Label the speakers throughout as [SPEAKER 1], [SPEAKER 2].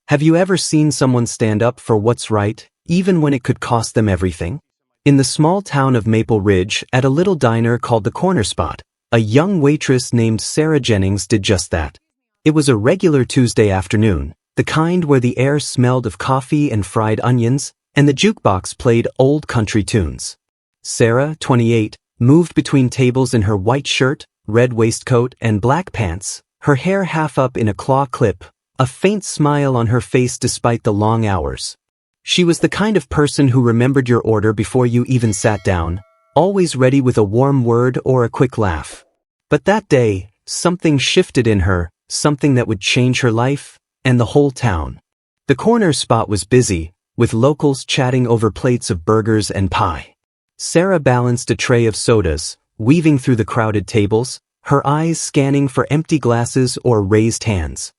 [SPEAKER 1] Have you ever seen someone stand up for what's right, even when it could cost them everything? In the small town of Maple Ridge, at a little diner called the Corner Spot, a young waitress named Sarah Jennings did just that. It was a regular Tuesday afternoon, the kind where the air smelled of coffee and fried onions, and the jukebox played old country tunes. Sarah, 28, moved between tables in her white shirt, red waistcoat, and black pants, her hair half up in a claw clip, a faint smile on her face despite the long hours. She was the kind of person who remembered your order before you even sat down, always ready with a warm word or a quick laugh. But that day, something shifted in her, something that would change her life, and the whole town. The Corner Spot was busy, with locals chatting over plates of burgers and pie. Sarah balanced a tray of sodas, weaving through the crowded tables, her eyes scanning for empty glasses or raised hands.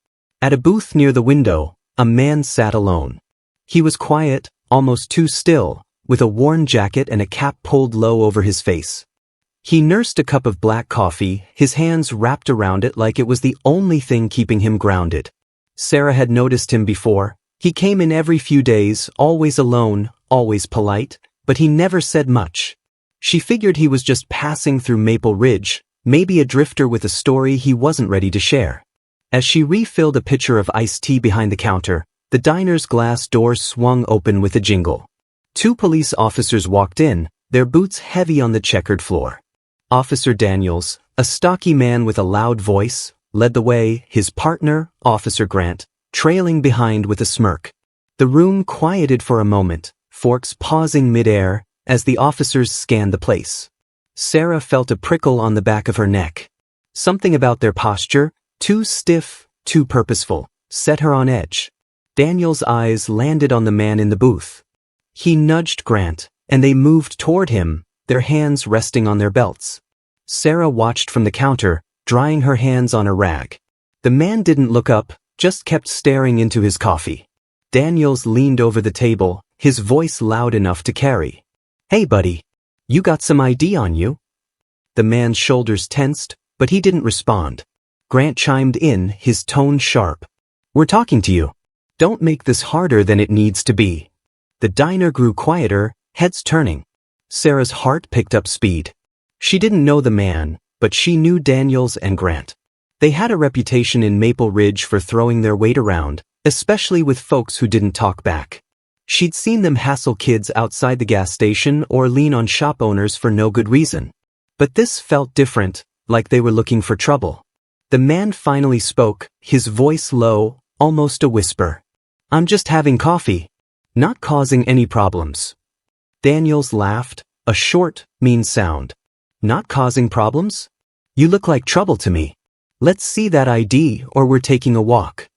[SPEAKER 1] At a booth near the window, a man sat alone. He was quiet, almost too still, with a worn jacket and a cap pulled low over his face. He nursed a cup of black coffee, his hands wrapped around it like it was the only thing keeping him grounded. Sarah had noticed him before. He came in every few days, always alone, always polite, but he never said much. She figured he was just passing through Maple Ridge, maybe a drifter with a story he wasn't ready to share. As she refilled a pitcher of iced tea behind the counter, the diner's glass doors swung open with a jingle. 2 police officers walked in, their boots heavy on the checkered floor. Officer Daniels, a stocky man with a loud voice, led the way, his partner, Officer Grant, trailing behind with a smirk. The room quieted for a moment, forks pausing mid-air, as the officers scanned the place. Sarah felt a prickle on the back of her neck. Something about their posture, too stiff, too purposeful, set her on edge. Daniel's eyes landed on the man in the booth. He nudged Grant, and they moved toward him, their hands resting on their belts. Sarah watched from the counter, drying her hands on a rag. The man didn't look up, just kept staring into his coffee. Daniels leaned over the table, his voice loud enough to carry. "Hey buddy, you got some ID on you?" The man's shoulders tensed, but he didn't respond. Grant chimed in, his tone sharp. "We're talking to you. Don't make this harder than it needs to be." The diner grew quieter, heads turning. Sarah's heart picked up speed. She didn't know the man, but she knew Daniels and Grant. They had a reputation in Maple Ridge for throwing their weight around, especially with folks who didn't talk back. She'd seen them hassle kids outside the gas station or lean on shop owners for no good reason. But this felt different, like they were looking for trouble. The man finally spoke, his voice low, almost a whisper. "I'm just having coffee. Not causing any problems." Daniels laughed, a short, mean sound. "Not causing problems? You look like trouble to me. Let's see that ID or we're taking a walk."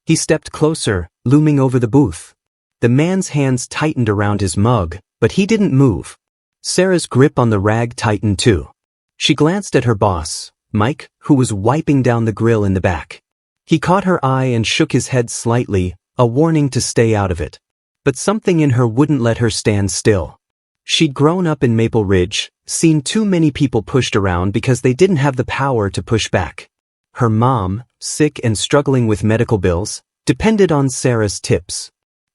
[SPEAKER 1] He stepped closer, looming over the booth. The man's hands tightened around his mug, but he didn't move. Sarah's grip on the rag tightened too. She glanced at her boss, Mike, who was wiping down the grill in the back. He caught her eye and shook his head slightly, a warning to stay out of it. But something in her wouldn't let her stand still. She'd grown up in Maple Ridge, seen too many people pushed around because they didn't have the power to push back. Her mom, sick and struggling with medical bills, depended on Sarah's tips.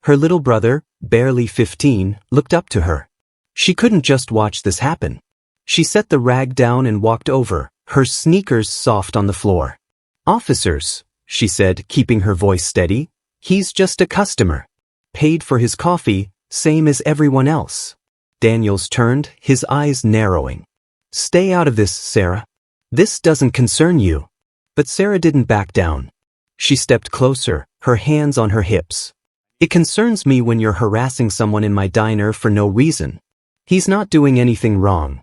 [SPEAKER 1] Her little brother, barely 15, looked up to her. She couldn't just watch this happen. She set the rag down and walked over, her sneakers soft on the floor. "Officers," she said, keeping her voice steady, "he's just a customer. Paid for his coffee, same as everyone else." Daniels turned, his eyes narrowing. "Stay out of this, Sarah. This doesn't concern you." But Sarah didn't back down. She stepped closer, her hands on her hips. "It concerns me when you're harassing someone in my diner for no reason. He's not doing anything wrong."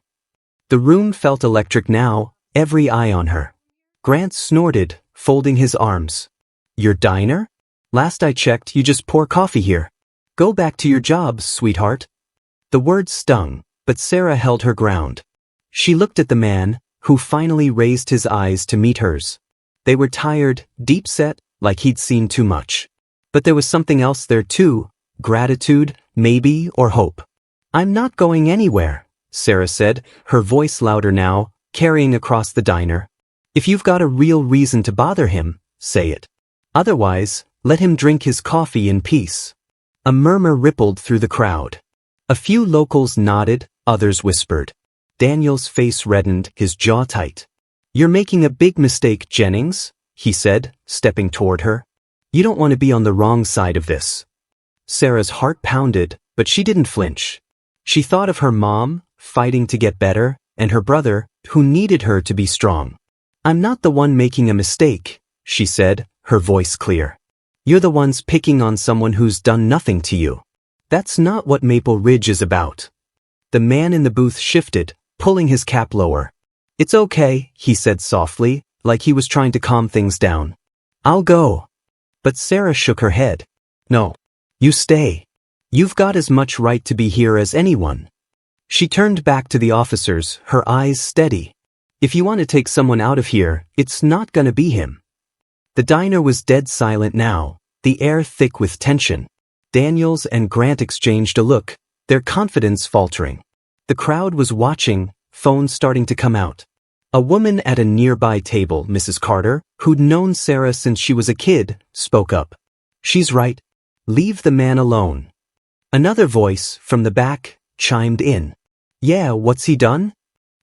[SPEAKER 1] The room felt electric now, every eye on her. Grant snorted, folding his arms. "Your diner? Last I checked, you just pour coffee here. Go back to your job, sweetheart." The words stung, but Sarah held her ground. She looked at the man, who finally raised his eyes to meet hers. They were tired, deep-set, like he'd seen too much. But there was something else there too, gratitude, maybe, or hope. "I'm not going anywhere," Sarah said, her voice louder now, carrying across the diner. "If you've got a real reason to bother him, say it. Otherwise, Let him drink his coffee in peace. A murmur rippled through the crowd. A few locals nodded, others whispered. Daniel's face reddened, his jaw tight. "You're making a big mistake, Jennings," he said, stepping toward her. "You don't want to be on the wrong side of this." Sarah's heart pounded, but she didn't flinch. She thought of her mom, fighting to get better, and her brother, who needed her to be strong. "I'm not the one making a mistake," she said, her voice clear. "You're the ones picking on someone who's done nothing to you. That's not what Maple Ridge is about." The man in the booth shifted, pulling his cap lower. "It's okay," he said softly, like he was trying to calm things down. "I'll go." But Sarah shook her head. "No. You stay. You've got as much right to be here as anyone." She turned back to the officers, her eyes steady. "If you want to take someone out of here, it's not gonna be him." The diner was dead silent now, the air thick with tension. Daniels and Grant exchanged a look, their confidence faltering. The crowd was watching, phones starting to come out. A woman at a nearby table, Mrs. Carter, who'd known Sarah since she was a kid, spoke up. "She's right. Leave the man alone." Another voice, from the back, chimed in. "Yeah, what's he done?"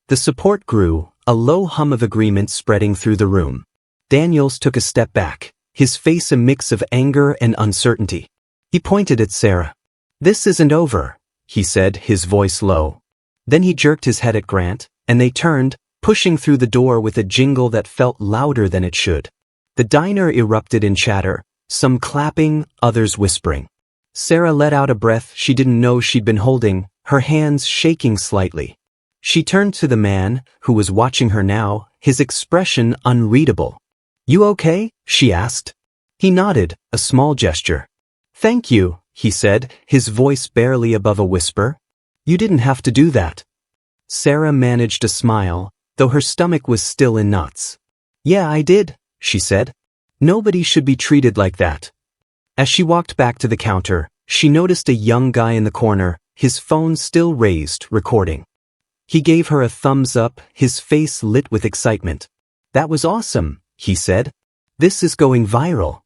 [SPEAKER 1] The support grew, a low hum of agreement spreading through the room. Daniels took a step back, his face a mix of anger and uncertainty. He pointed at Sarah. "This isn't over," he said, his voice low. Then he jerked his head at Grant, and they turned, pushing through the door with a jingle that felt louder than it should. The diner erupted in chatter, some clapping, others whispering. Sarah let out a breath she didn't know she'd been holding, her hands shaking slightly. She turned to the man, who was watching her now, his expression unreadable. "You okay?" she asked. He nodded, a small gesture. "Thank you," he said, his voice barely above a whisper. "You didn't have to do that." Sarah managed a smile, though her stomach was still in knots. "Yeah, I did," she said. "Nobody should be treated like that." As she walked back to the counter, she noticed a young guy in the corner, his phone still raised, recording. He gave her a thumbs up, his face lit with excitement. "That was awesome," he said. "This is going viral."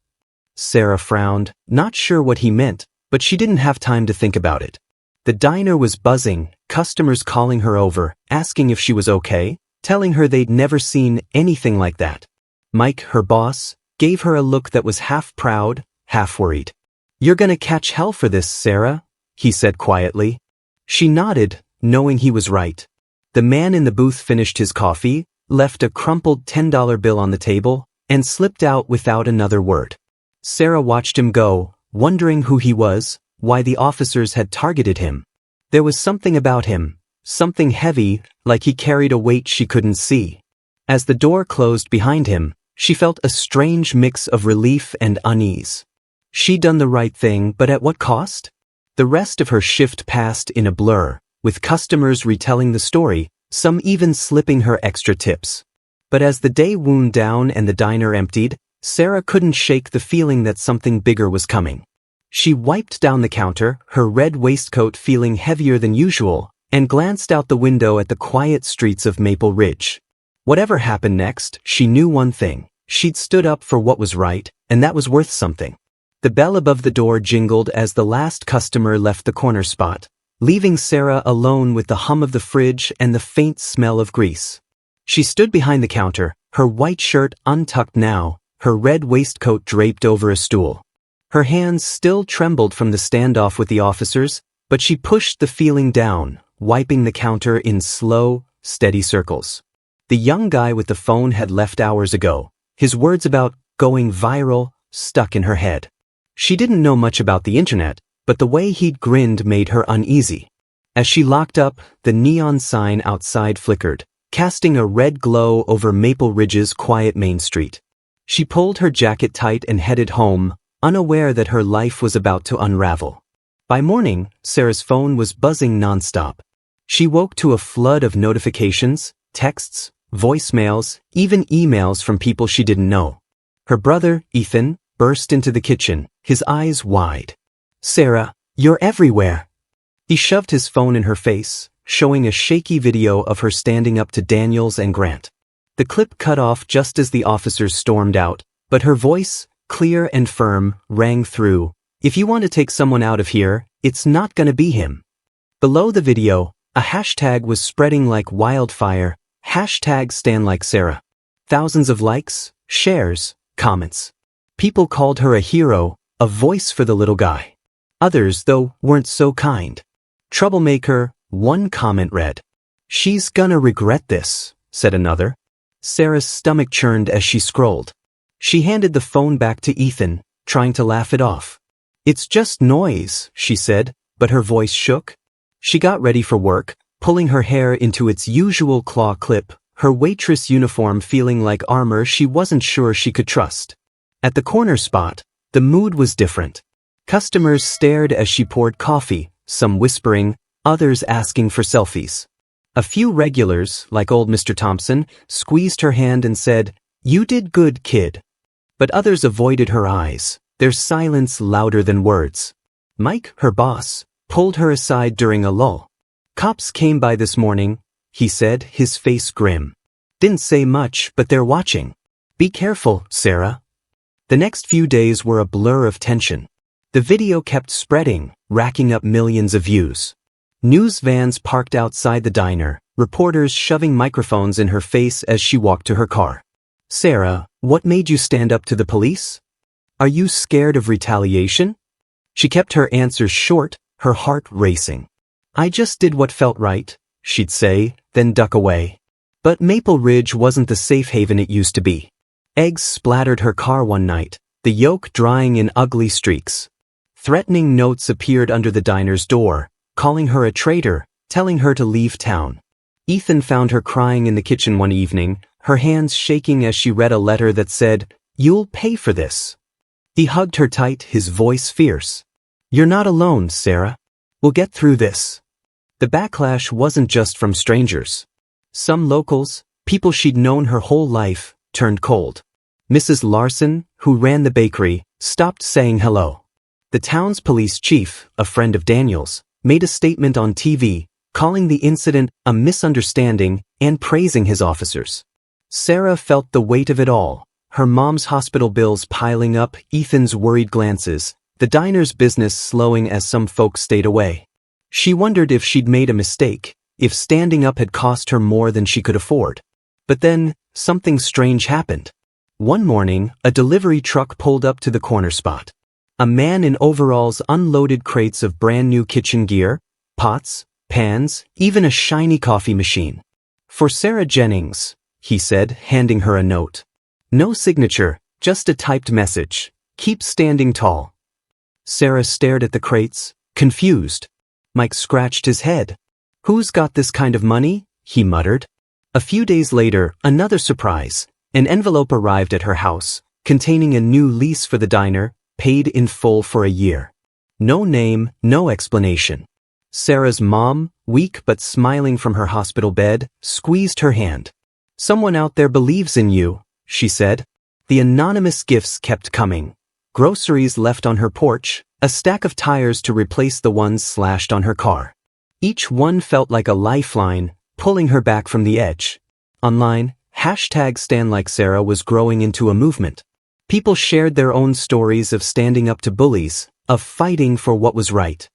[SPEAKER 1] Sarah frowned, not sure what he meant, but she didn't have time to think about it. The diner was buzzing, customers calling her over, asking if she was okay, telling her they'd never seen anything like that. Mike, her boss, gave her a look that was half proud, half worried. "You're gonna catch hell for this, Sarah," he said quietly. She nodded, knowing he was right. The man in the booth finished his coffee, left a crumpled $10 bill on the table, and slipped out without another word. Sarah watched him go, wondering who he was, why the officers had targeted him. There was something about him, something heavy, like he carried a weight she couldn't see. As the door closed behind him, she felt a strange mix of relief and unease. She'd done the right thing, but at what cost? The rest of her shift passed in a blur, with customers retelling the story, some even slipping her extra tips. But as the day wound down and the diner emptied, Sarah couldn't shake the feeling that something bigger was coming. She wiped down the counter, her red waistcoat feeling heavier than usual, and glanced out the window at the quiet streets of Maple Ridge. Whatever happened next, she knew one thing. She'd stood up for what was right, and that was worth something. The bell above the door jingled as the last customer left the corner spot, leaving Sarah alone with the hum of the fridge and the faint smell of grease. She stood behind the counter, her white shirt untucked now, her red waistcoat draped over a stool. Her hands still trembled from the standoff with the officers, but she pushed the feeling down, wiping the counter in slow, steady circles. The young guy with the phone had left hours ago, his words about going viral stuck in her head. She didn't know much about the internet, but the way he'd grinned made her uneasy. As she locked up, the neon sign outside flickered, casting a red glow over Maple Ridge's quiet main street. She pulled her jacket tight and headed home, unaware that her life was about to unravel. By morning, Sarah's phone was buzzing nonstop. She woke to a flood of notifications, texts, voicemails, even emails from people she didn't know. Her brother, Ethan, burst into the kitchen, his eyes wide. "Sarah, you're everywhere." He shoved his phone in her face, showing a shaky video of her standing up to Daniels and Grant. The clip cut off just as the officers stormed out, but her voice, clear and firm, rang through. If you want to take someone out of here, it's not gonna be him. Below the video, a hashtag was spreading like wildfire, #StandLikeSarah. Thousands of likes, shares, comments. People called her a hero, a voice for the little guy. Others, though, weren't so kind. Troublemaker, one comment read. "She's gonna regret this," said another. Sarah's stomach churned as she scrolled. She handed the phone back to Ethan, trying to laugh it off. "It's just noise," she said, but her voice shook. She got ready for work, pulling her hair into its usual claw clip, her waitress uniform feeling like armor she wasn't sure she could trust. At the corner spot, the mood was different. Customers stared as she poured coffee, some whispering, others asking for selfies. A few regulars, like old Mr. Thompson, squeezed her hand and said, "You did good, kid." But others avoided her eyes, their silence louder than words. Mike, her boss, pulled her aside during a lull. "Cops came by this morning," he said, his face grim. "Didn't say much, but they're watching. Be careful, Sarah." The next few days were a blur of tension. The video kept spreading, racking up millions of views. News vans parked outside the diner, reporters shoving microphones in her face as she walked to her car. "Sarah, what made you stand up to the police? Are you scared of retaliation?" She kept her answers short, her heart racing. "I just did what felt right," she'd say, then duck away. But Maple Ridge wasn't the safe haven it used to be. Eggs splattered her car one night, the yolk drying in ugly streaks. Threatening notes appeared under the diner's door, calling her a traitor, telling her to leave town. Ethan found her crying in the kitchen one evening, her hands shaking as she read a letter that said, "You'll pay for this." He hugged her tight, his voice fierce. "You're not alone, Sarah. We'll get through this." The backlash wasn't just from strangers. Some locals, people she'd known her whole life, turned cold. Mrs. Larson, who ran the bakery, stopped saying hello. The town's police chief, a friend of Daniel's, made a statement on TV, calling the incident a misunderstanding and praising his officers. Sarah felt the weight of it all, her mom's hospital bills piling up, Ethan's worried glances, the diner's business slowing as some folks stayed away. She wondered if she'd made a mistake, if standing up had cost her more than she could afford. But then, something strange happened. One morning, a delivery truck pulled up to the corner spot. A man in overalls unloaded crates of brand new kitchen gear, pots, pans, even a shiny coffee machine. "For Sarah Jennings," he said, handing her a note. No signature, just a typed message. "Keep standing tall." Sarah stared at the crates, confused. Mike scratched his head. "Who's got this kind of money?" he muttered. A few days later, another surprise. An envelope arrived at her house, containing a new lease for the diner, paid in full for a year. No name, no explanation. Sarah's mom, weak but smiling from her hospital bed, squeezed her hand. "Someone out there believes in you," she said. The anonymous gifts kept coming. Groceries left on her porch, a stack of tires to replace the ones slashed on her car. Each one felt like a lifeline, pulling her back from the edge. Online, #StandLikeSarah was growing into a movement. People shared their own stories of standing up to bullies, of fighting for what was right.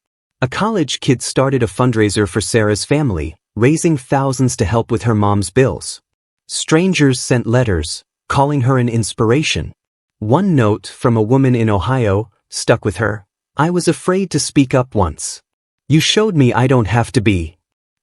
[SPEAKER 1] A college kid started a fundraiser for Sarah's family, raising thousands to help with her mom's bills. Strangers sent letters, calling her an inspiration. One note from a woman in Ohio stuck with her. "I was afraid to speak up once. You showed me I don't have to be."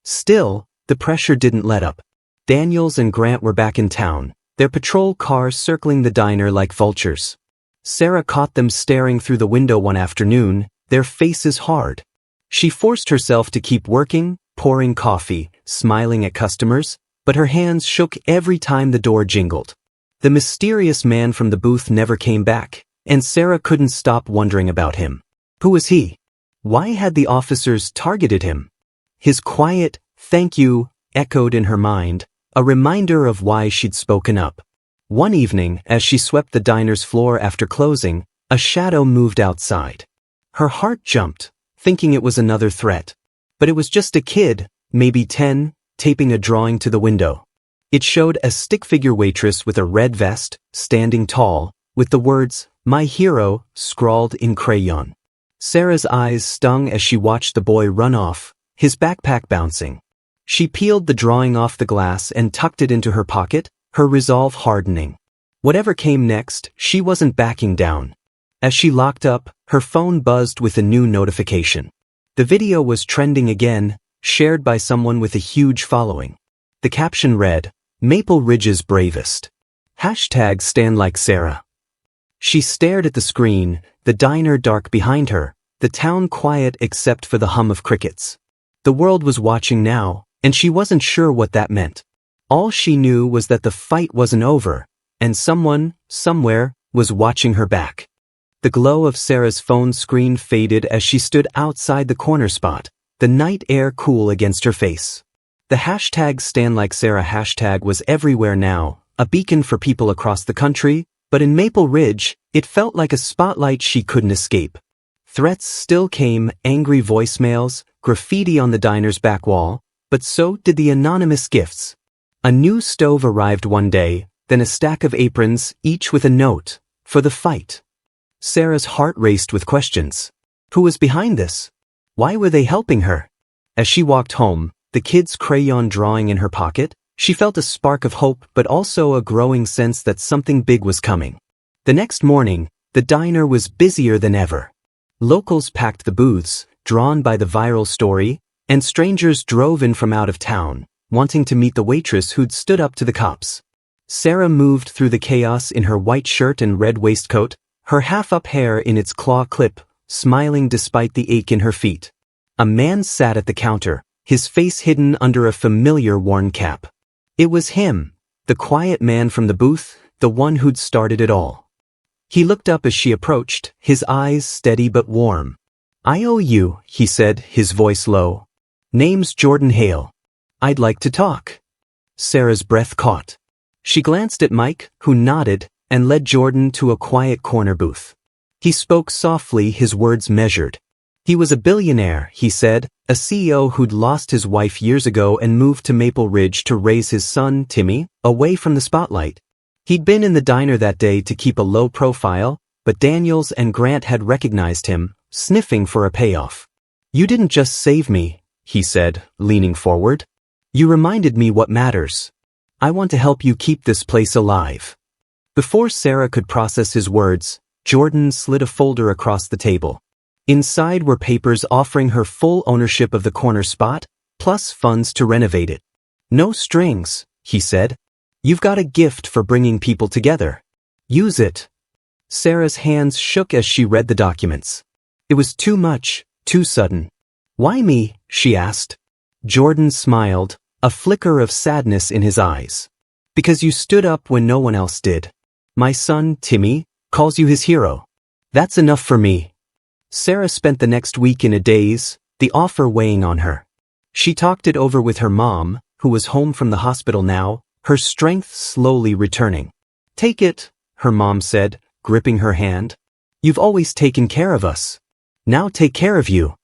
[SPEAKER 1] Still, the pressure didn't let up. Daniels and Grant were back in town, their patrol cars circling the diner like vultures. Sarah caught them staring through the window one afternoon, their faces hard. She forced herself to keep working, pouring coffee, smiling at customers, but her hands shook every time the door jingled. The mysterious man from the booth never came back, and Sarah couldn't stop wondering about him. Who was he? Why had the officers targeted him? His quiet, "Thank you," echoed in her mind, a reminder of why she'd spoken up. One evening, as she swept the diner's floor after closing, a shadow moved outside. Her heart jumped, thinking it was another threat. But it was just a kid, maybe 10, taping a drawing to the window. It showed a stick-figure waitress with a red vest, standing tall, with the words, My hero, scrawled in crayon. Sarah's eyes stung as she watched the boy run off, his backpack bouncing. She peeled the drawing off the glass and tucked it into her pocket, her resolve hardening. Whatever came next, she wasn't backing down. As she locked up, her phone buzzed with a new notification. The video was trending again, shared by someone with a huge following. The caption read, "Maple Ridge's bravest. Hashtag stand like Sarah." She stared at the screen, the diner dark behind her, the town quiet except for the hum of crickets. The world was watching now, and she wasn't sure what that meant. All she knew was that the fight wasn't over, and someone, somewhere, was watching her back. The glow of Sarah's phone screen faded as she stood outside the corner spot, the night air cool against her face. The hashtag stand like Sarah hashtag was everywhere now, a beacon for people across the country, but in Maple Ridge, it felt like a spotlight she couldn't escape. Threats still came, angry voicemails, graffiti on the diner's back wall, but so did the anonymous gifts. A new stove arrived one day, then a stack of aprons, each with a note, "For the fight." Sarah's heart raced with questions. Who was behind this? Why were they helping her? As she walked home, the kid's crayon drawing in her pocket, she felt a spark of hope but also a growing sense that something big was coming. The next morning, the diner was busier than ever. Locals packed the booths, drawn by the viral story, and strangers drove in from out of town, wanting to meet the waitress who'd stood up to the cops. Sarah moved through the chaos in her white shirt and red waistcoat, her half-up hair in its claw clip, smiling despite the ache in her feet. A man sat at the counter, his face hidden under a familiar worn cap. It was him, the quiet man from the booth, the one who'd started it all. He looked up as she approached, his eyes steady but warm. "I owe you," he said, his voice low. "Name's Jordan Hale. I'd like to talk." Sarah's breath caught. She glanced at Mike, who nodded, and led Jordan to a quiet corner booth. He spoke softly, his words measured. He was a billionaire, he said, a CEO who'd lost his wife years ago and moved to Maple Ridge to raise his son, Timmy, away from the spotlight. He'd been in the diner that day to keep a low profile, but Daniels and Grant had recognized him, sniffing for a payoff. "You didn't just save me," he said, leaning forward. "You reminded me what matters. I want to help you keep this place alive." Before Sarah could process his words, Jordan slid a folder across the table. Inside were papers offering her full ownership of the corner spot, plus funds to renovate it. "No strings," he said. "You've got a gift for bringing people together. Use it." Sarah's hands shook as she read the documents. It was too much, too sudden. "Why me?" she asked. Jordan smiled, a flicker of sadness in his eyes. "Because you stood up when no one else did. My son, Timmy, calls you his hero. That's enough for me." Sarah spent the next week in a daze, the offer weighing on her. She talked it over with her mom, who was home from the hospital now, her strength slowly returning. "Take it," her mom said, gripping her hand. "You've always taken care of us. Now take care of you."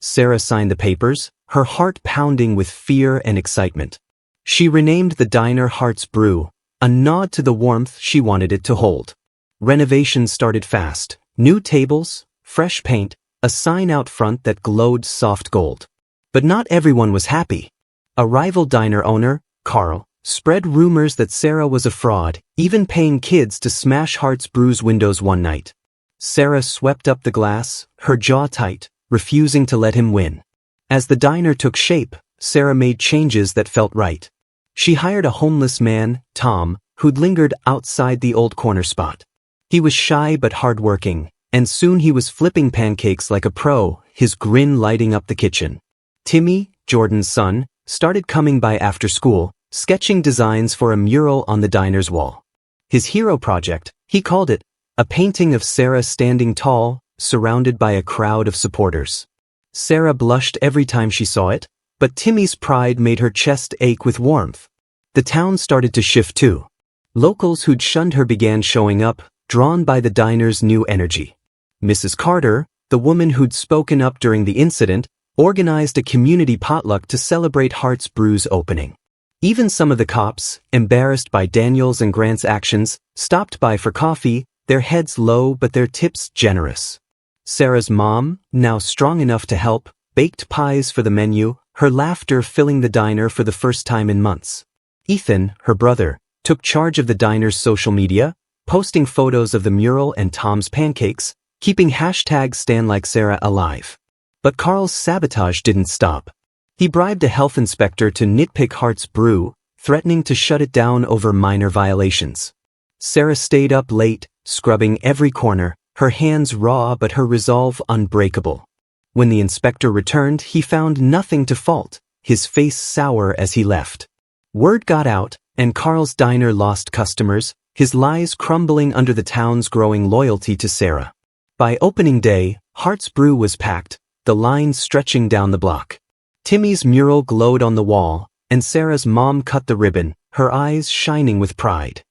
[SPEAKER 1] Sarah signed the papers, her heart pounding with fear and excitement. She renamed the diner Heart's Brew, a nod to the warmth she wanted it to hold. Renovations started fast. New tables, fresh paint, a sign out front that glowed soft gold. But not everyone was happy. A rival diner owner, Carl, spread rumors that Sarah was a fraud, even paying kids to smash Heart's Brew's windows one night. Sarah swept up the glass, her jaw tight, refusing to let him win. As the diner took shape, Sarah made changes that felt right. She hired a homeless man, Tom, who'd lingered outside the old corner spot. He was shy but hardworking, and soon he was flipping pancakes like a pro, his grin lighting up the kitchen. Timmy, Jordan's son, started coming by after school, sketching designs for a mural on the diner's wall. His hero project, he called it, a painting of Sarah standing tall, surrounded by a crowd of supporters. Sarah blushed every time she saw it, but Timmy's pride made her chest ache with warmth. The town started to shift too. Locals who'd shunned her began showing up, drawn by the diner's new energy. Mrs. Carter, the woman who'd spoken up during the incident, organized a community potluck to celebrate Heart's Brew's opening. Even some of the cops, embarrassed by Daniels and Grant's actions, stopped by for coffee, their heads low but their tips generous. Sarah's mom, now strong enough to help, baked pies for the menu, her laughter filling the diner for the first time in months. Ethan, her brother, took charge of the diner's social media, posting photos of the mural and Tom's pancakes, keeping #StandLikeSarah alive. But Carl's sabotage didn't stop. He bribed a health inspector to nitpick Hart's Brew, threatening to shut it down over minor violations. Sarah stayed up late, scrubbing every corner, her hands raw but her resolve unbreakable. When the inspector returned, he found nothing to fault, his face sour as he left. Word got out, and Carl's diner lost customers, his lies crumbling under the town's growing loyalty to Sarah. By opening day, Hart's Brew was packed, the line stretching down the block. Timmy's mural glowed on the wall, and Sarah's mom cut the ribbon, her eyes shining with pride.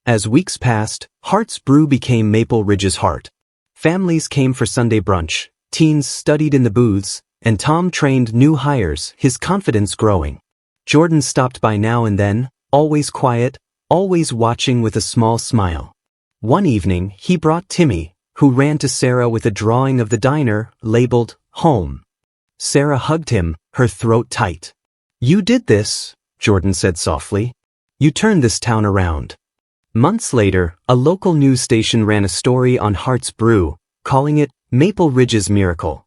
[SPEAKER 1] As weeks passed, Hart's Brew became Maple Ridge's heart. Families came for Sunday brunch, teens studied in the booths, and Tom trained new hires, his confidence growing. Jordan stopped by now and then, always quiet, always watching with a small smile. One evening, he brought Timmy, who ran to Sarah with a drawing of the diner, labeled, "Home." Sarah hugged him, her throat tight. "You did this," Jordan said softly. "You turned this town around." Months later, a local news station ran a story on Hart's Brew, calling it Maple Ridge's Miracle.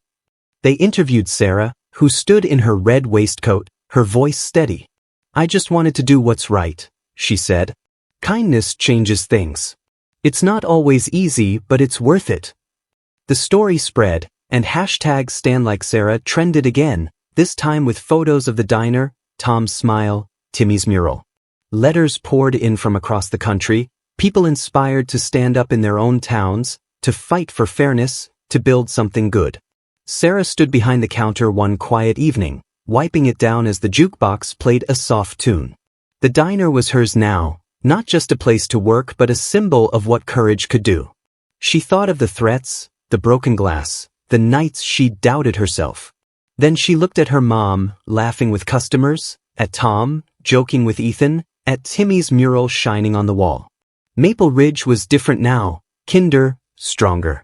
[SPEAKER 1] They interviewed Sarah, who stood in her red waistcoat, her voice steady. "I just wanted to do what's right," she said. "Kindness changes things. It's not always easy, but it's worth it." The story spread, and #StandLikeSarah trended again, this time with photos of the diner, Tom's smile, Timmy's mural. Letters poured in from across the country, people inspired to stand up in their own towns, to fight for fairness, to build something good. Sarah stood behind the counter one quiet evening, wiping it down as the jukebox played a soft tune. The diner was hers now, not just a place to work but a symbol of what courage could do. She thought of the threats, the broken glass, the nights she doubted herself. Then she looked at her mom, laughing with customers, at Tom, joking with Ethan, at Timmy's mural shining on the wall. Maple Ridge was different now, kinder, stronger.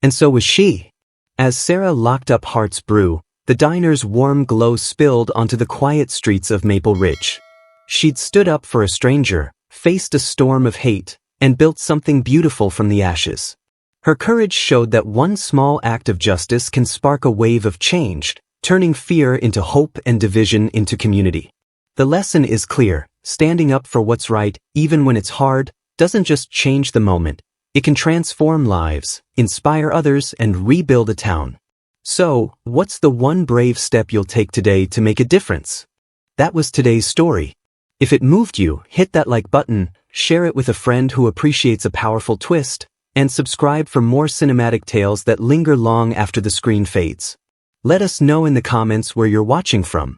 [SPEAKER 1] And so was she. As Sarah locked up Hart's Brew, the diner's warm glow spilled onto the quiet streets of Maple Ridge. She'd stood up for a stranger, faced a storm of hate, and built something beautiful from the ashes. Her courage showed that one small act of justice can spark a wave of change, turning fear into hope and division into community. The lesson is clear. Standing up for what's right, even when it's hard, doesn't just change the moment. It can transform lives, inspire others, and rebuild a town. So, what's the one brave step you'll take today to make a difference? That was today's story. If it moved you, hit that like button, share it with a friend who appreciates a powerful twist, and subscribe for more cinematic tales that linger long after the screen fades. Let us know in the comments where you're watching from.